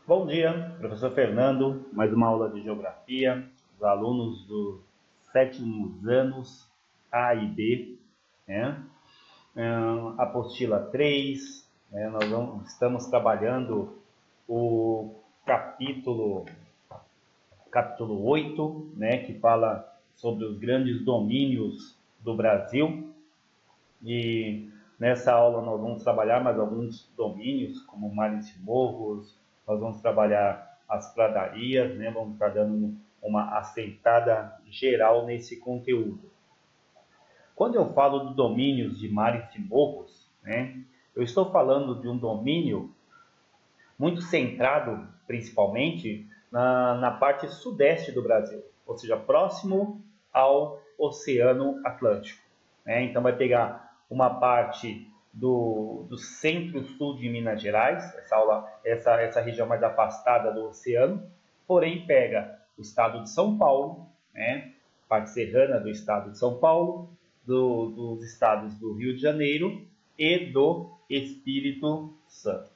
Bom dia, professor Fernando, mais uma aula de Geografia, os alunos dos sétimos anos A e B, né? Apostila 3, né? Estamos trabalhando o capítulo 8, né? Que fala sobre os grandes domínios do Brasil, e nessa aula nós vamos trabalhar mais alguns domínios, como mares e morros. Nós vamos trabalhar as pradarias, né? Vamos estar dando uma assentada geral nesse conteúdo. Quando eu falo de domínios de mares e morros, né? Eu estou falando de um domínio muito centrado, principalmente, na parte sudeste do Brasil, ou seja, próximo ao Oceano Atlântico, né? Então vai pegar uma parte do centro-sul de Minas Gerais, essa região mais afastada do oceano, porém pega o estado de São Paulo, né? Parte serrana do estado de São Paulo, dos estados do Rio de Janeiro e do Espírito Santo.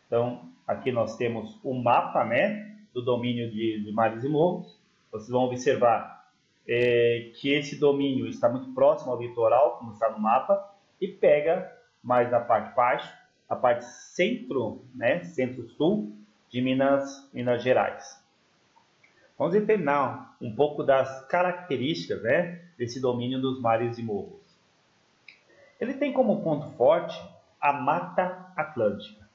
Então, aqui nós temos o mapa, né, do domínio de mares e morros. Vocês vão observar que esse domínio está muito próximo ao litoral, como está no mapa, e pega mais na parte baixa, a parte centro, né, centro-sul de Minas Gerais. Vamos entender um pouco das características, né, desse domínio dos mares e morros. Ele tem como ponto forte a Mata Atlântica,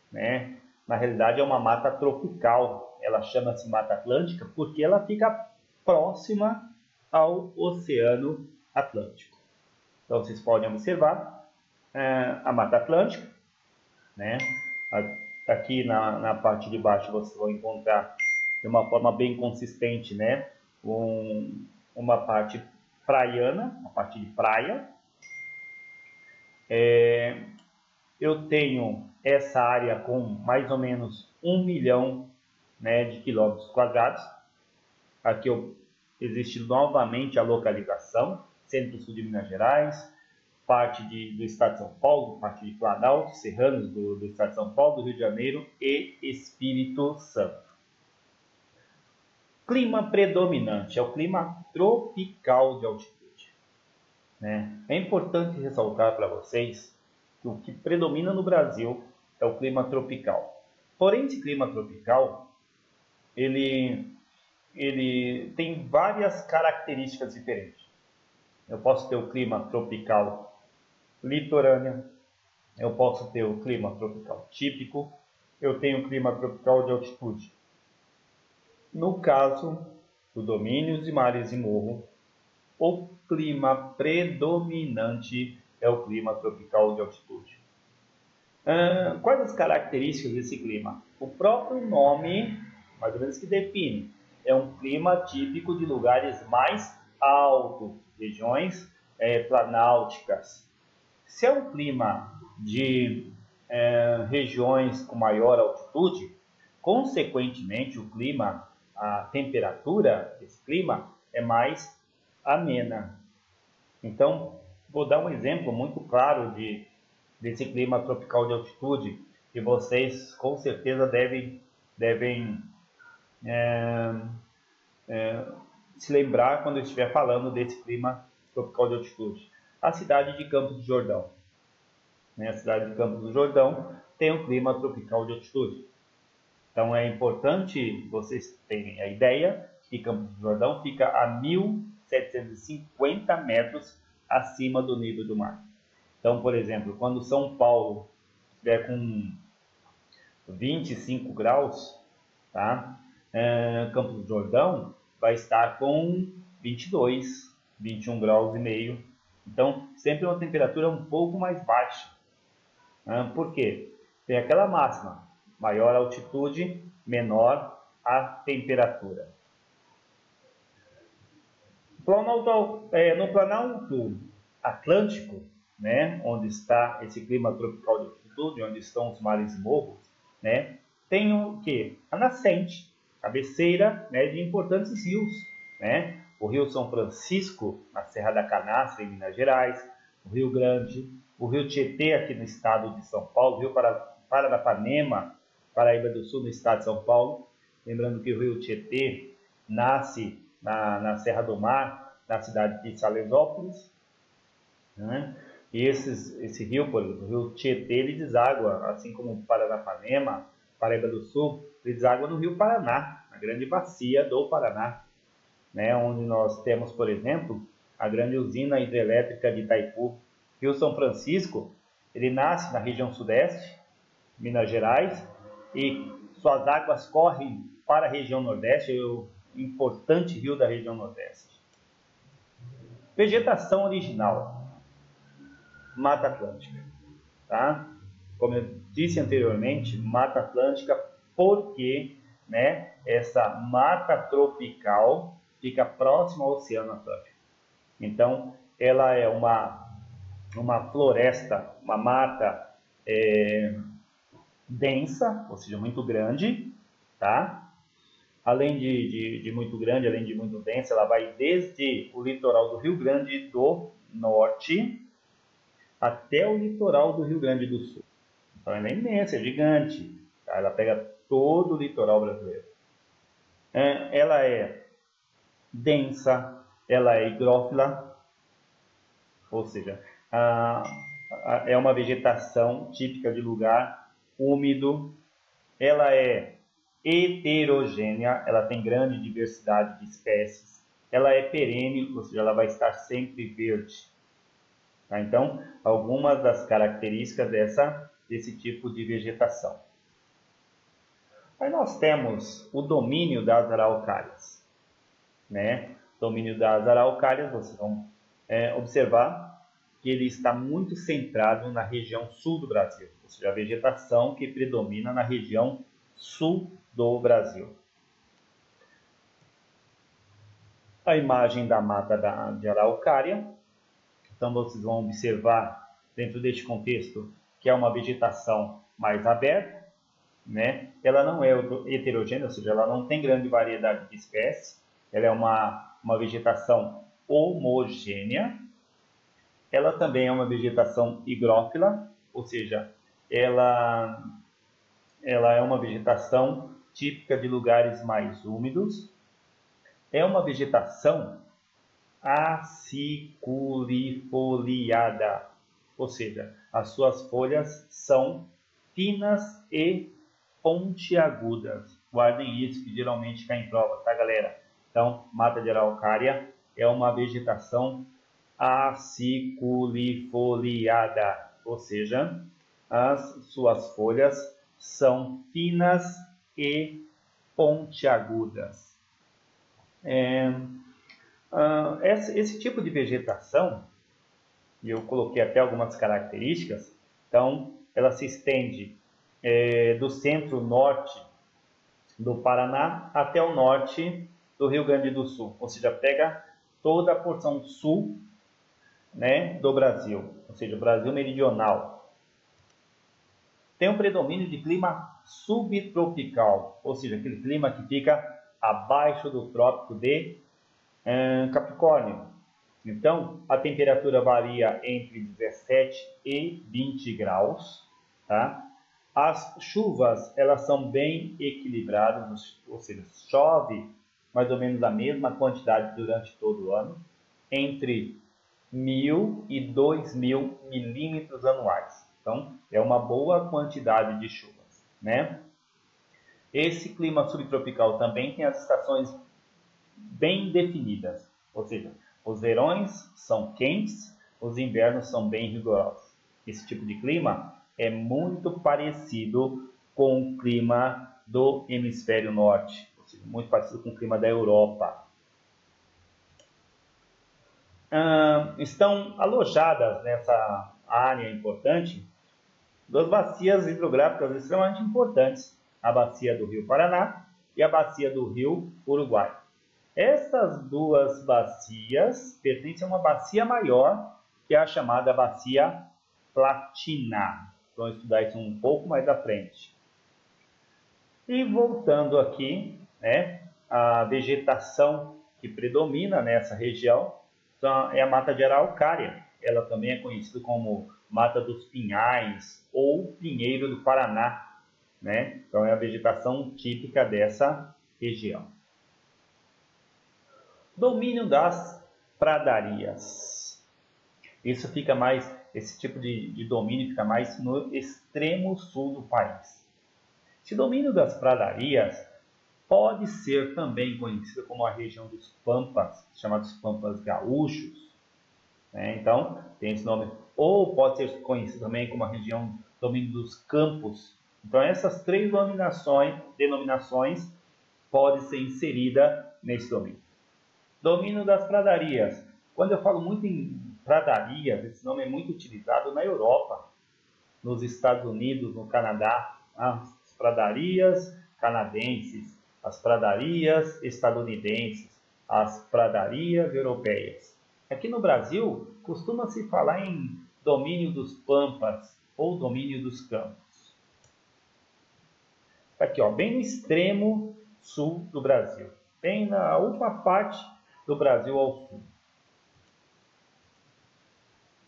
né? Na realidade é uma mata tropical, ela chama-se Mata Atlântica porque ela fica próxima ao Oceano Atlântico. Então vocês podem observar a Mata Atlântica, né? Aqui na parte de baixo vocês vão encontrar de uma forma bem consistente, né? Uma parte praiana, uma parte de praia. Eu tenho essa área com mais ou menos 1 milhão, né, de quilômetros quadrados. Aqui existe novamente a localização, centro-sul de Minas Gerais, parte do estado de São Paulo, parte de Planalto, serranos do estado de São Paulo, do Rio de Janeiro e Espírito Santo. Clima predominante é o clima tropical de altitude, né? É importante ressaltar para vocês que o que predomina no Brasil é o clima tropical. Porém, esse clima tropical, ele tem várias características diferentes. Eu posso ter o clima tropical litorâneo, eu posso ter o clima tropical típico, eu tenho o clima tropical de altitude. No caso do domínios de mares e morro, o clima predominante é o clima tropical de altitude. Quais as características desse clima? O próprio nome, mais ou menos, que define. É um clima típico de lugares mais altos, regiões planálticas. Se é um clima de regiões com maior altitude, consequentemente o clima, a temperatura desse clima é mais amena. Então, vou dar um exemplo muito claro desse clima tropical de altitude, que vocês com certeza devem se lembrar quando eu estiver falando desse clima tropical de altitude. A cidade de Campos do Jordão, né? A cidade de Campos do Jordão tem um clima tropical de altitude. Então é importante vocês terem a ideia que Campos do Jordão fica a 1.750 metros acima do nível do mar. Então, por exemplo, quando São Paulo estiver com 25 graus, tá? Campos do Jordão vai estar com 22, 21 graus e meio. Então, sempre uma temperatura um pouco mais baixa. Por quê? Tem aquela máxima, maior altitude, menor a temperatura. No Planalto Atlântico, né, onde está esse clima tropical de altitude, onde estão os mares e morros, né, tem o que? A nascente, cabeceira, né, de importantes rios, né? O Rio São Francisco, na Serra da Canastra, em Minas Gerais, o Rio Grande, o Rio Tietê, aqui no estado de São Paulo, o Rio Paranapanema, Paraíba do Sul, no estado de São Paulo. Lembrando que o rio Tietê nasce na Serra do Mar, na cidade de Salesópolis, né? E esse rio, por exemplo, o rio Tietê, ele deságua, assim como o Paranapanema, Paraíba do Sul, ele deságua no rio Paraná, na grande bacia do Paraná, né? Onde nós temos, por exemplo, a grande usina hidrelétrica de Itaipu. Rio São Francisco, ele nasce na região sudeste, Minas Gerais, e suas águas correm para a região nordeste, o importante rio da região nordeste. Vegetação original, Mata Atlântica, tá? Como eu disse anteriormente, Mata Atlântica, porque, né, essa mata tropical fica próxima ao Oceano Atlântico. Então, ela é uma floresta, uma mata densa, ou seja, muito grande, tá? Além de muito grande, além de muito densa, ela vai desde o litoral do Rio Grande do Norte até o litoral do Rio Grande do Sul. Então ela é imensa, é gigante, tá? Ela pega todo o litoral brasileiro. Ela é densa, ela é higrófila, ou seja, é uma vegetação típica de lugar úmido. Ela é heterogênea, ela tem grande diversidade de espécies. Ela é perene, ou seja, ela vai estar sempre verde. Tá? Então, algumas das características desse tipo de vegetação. Aí nós temos o domínio das araucárias, né? Domínio das araucárias, vocês vão observar que ele está muito centrado na região sul do Brasil, ou seja, a vegetação que predomina na região sul do Brasil. A imagem da mata de araucária. Então vocês vão observar dentro deste contexto que é uma vegetação mais aberta, né? Ela não é heterogênea, ou seja, ela não tem grande variedade de espécies. Ela é uma vegetação homogênea. Ela também é uma vegetação higrófila, ou seja, ela é uma vegetação típica de lugares mais úmidos. É uma vegetação aciculifoliada, ou seja, as suas folhas são finas e pontiagudas. Guardem isso que geralmente cai em prova, tá, galera? Então, mata de araucária é uma vegetação aciculifoliada, ou seja, as suas folhas são finas e pontiagudas. Esse tipo de vegetação, e eu coloquei até algumas características, então ela se estende do centro-norte do Paraná até o norte do Rio Grande do Sul, ou seja, pega toda a porção sul, né, do Brasil, ou seja, o Brasil meridional. Tem um predomínio de clima subtropical, ou seja, aquele clima que fica abaixo do trópico de Capricórnio. Então, a temperatura varia entre 17 e 20 graus. Tá? As chuvas, elas são bem equilibradas, ou seja, chove mais ou menos a mesma quantidade durante todo o ano, entre 1.000 e 2.000 milímetros anuais. Então, é uma boa quantidade de chuvas, né? Esse clima subtropical também tem as estações bem definidas, ou seja, os verões são quentes, os invernos são bem rigorosos. Esse tipo de clima é muito parecido com o clima do hemisfério norte, ou seja, muito parecido com o clima da Europa. Estão alojadas nessa área importante duas bacias hidrográficas extremamente importantes, a bacia do Rio Paraná e a bacia do Rio Uruguai. Essas duas bacias pertencem a uma bacia maior, que é a chamada Bacia Platina. Vamos estudar isso um pouco mais à frente. E voltando aqui, né, a vegetação que predomina nessa região é a mata de araucária. Ela também é conhecida como mata dos pinhais ou pinheiro do Paraná. né? Então é a vegetação típica dessa região. Domínio das pradarias. Isso fica mais, esse tipo de domínio fica mais no extremo sul do país. Esse domínio das pradarias pode ser também conhecido como a região dos Pampas, chamados Pampas Gaúchos, né? Então, tem esse nome. Ou pode ser conhecido também como a região domínio dos Campos. Então, essas três denominações podem ser inseridas nesse domínio. Domínio das pradarias. Quando eu falo muito em pradarias, esse nome é muito utilizado na Europa, nos Estados Unidos, no Canadá, as pradarias canadenses, as pradarias estadunidenses, as pradarias europeias. Aqui no Brasil, costuma-se falar em domínio dos Pampas ou domínio dos Campos. Aqui, ó, bem no extremo sul do Brasil, bem na última parte do Brasil ao sul.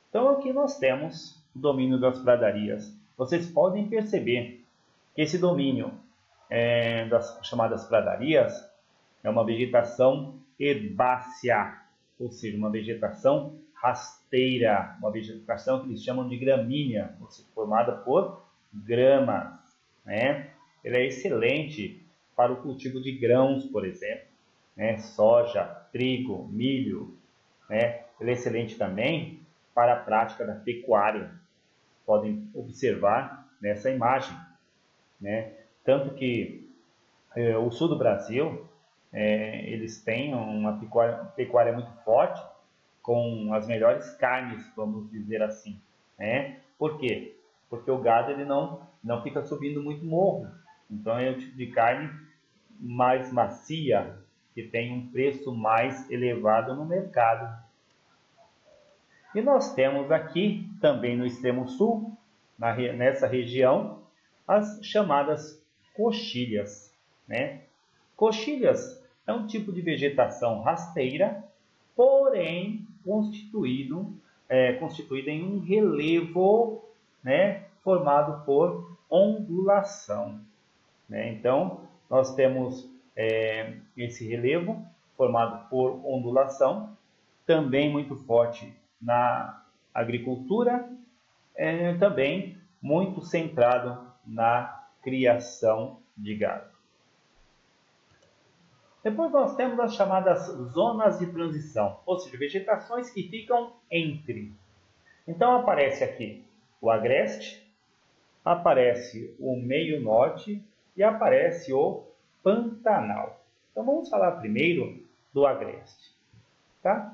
Então aqui nós temos o domínio das pradarias. Vocês podem perceber que esse domínio das chamadas pradarias é uma vegetação herbácea, ou seja, uma vegetação rasteira, uma vegetação que eles chamam de gramínea, ou seja, formada por gramas, né? Ela é excelente para o cultivo de grãos, por exemplo, né? Soja, trigo, milho, né? Ela é excelente também para a prática da pecuária. Podem observar nessa imagem, né? Tanto que o sul do Brasil, eles têm uma pecuária muito forte, com as melhores carnes, vamos dizer assim, né? Por quê? Porque o gado ele não fica subindo muito morro. Então é o tipo de carne mais macia, que tem um preço mais elevado no mercado. E nós temos aqui, também no extremo sul, nessa região, as chamadas coxilhas, né? Coxilhas é um tipo de vegetação rasteira, porém constituída em um relevo, né? Formado por ondulação, né? Então, nós temos esse relevo formado por ondulação, também muito forte na agricultura, também muito centrado na criação de gado. Depois nós temos as chamadas zonas de transição, ou seja, vegetações que ficam entre. Então aparece aqui o agreste, aparece o meio norte e aparece o Pantanal. Então vamos falar primeiro do agreste, tá?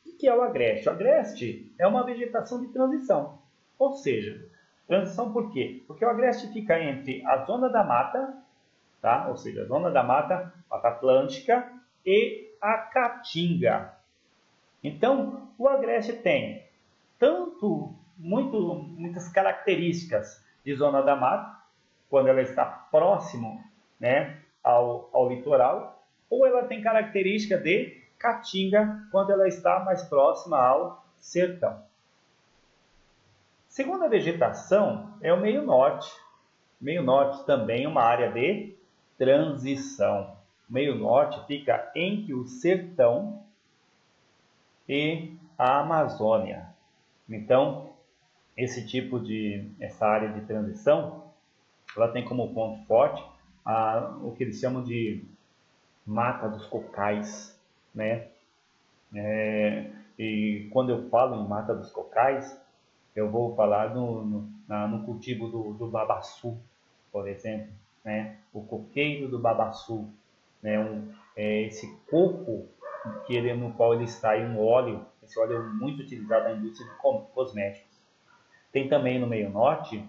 O que é o agreste? O agreste é uma vegetação de transição, ou seja, transição por quê? Porque o agreste fica entre a zona da mata, tá? Ou seja, a zona da mata, Mata Atlântica, e a Caatinga. Então, o agreste tem muitas características de zona da mata, quando ela está próximo, né, ao litoral, ou ela tem característica de Caatinga, quando ela está mais próxima ao sertão. Segunda vegetação é o meio norte. O meio norte também é uma área de transição. O meio norte fica entre o sertão e a Amazônia. Então, essa área de transição, ela tem como ponto forte o que eles chamam de Mata dos Cocais, né? E quando eu falo em Mata dos Cocais, eu vou falar no cultivo do babaçu, por exemplo, né? O coqueiro do babaçu, né? Esse coco no qual ele extrai um óleo. Esse óleo é muito utilizado na indústria de cosméticos. Tem também no meio norte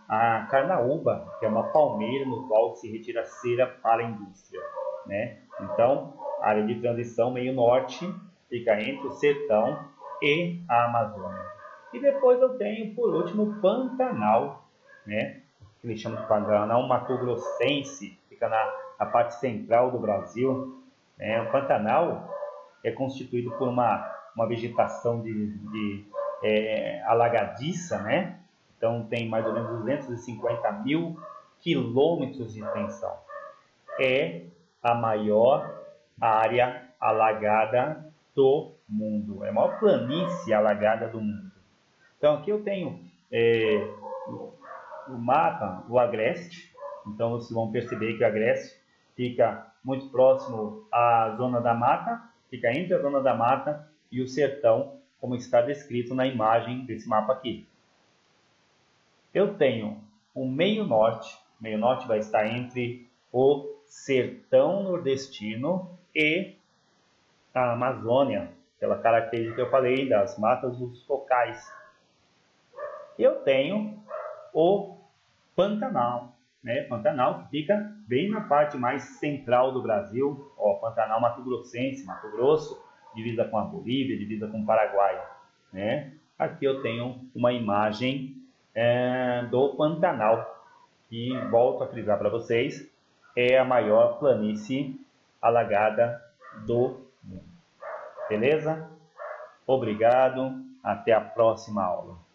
a carnaúba, que é uma palmeira no qual se retira cera para a indústria, né? Então, a área de transição meio norte fica entre o sertão e a Amazônia. E depois eu tenho, por último, o Pantanal, né? Que eles chamam de Pantanal Mato-Grossense, fica na parte central do Brasil, né? O Pantanal é constituído por uma vegetação alagadiça, né? Então tem mais ou menos 250 mil quilômetros de extensão. É a maior área alagada do mundo. É a maior planície alagada do mundo. Então aqui eu tenho o mapa, o Agreste. Então vocês vão perceber que o Agreste fica muito próximo à zona da mata, fica entre a zona da mata e o sertão, como está descrito na imagem desse mapa aqui. Eu tenho o meio norte vai estar entre o sertão nordestino e a Amazônia, pela característica que eu falei das matas dos cocais. Eu tenho o Pantanal, né? Pantanal que fica bem na parte mais central do Brasil, ó, Pantanal Mato Grossense, Mato Grosso, divisa com a Bolívia, divisa com o Paraguai, né? Aqui eu tenho uma imagem do Pantanal, que volto a frisar para vocês, é a maior planície alagada do mundo. Beleza? Obrigado, até a próxima aula.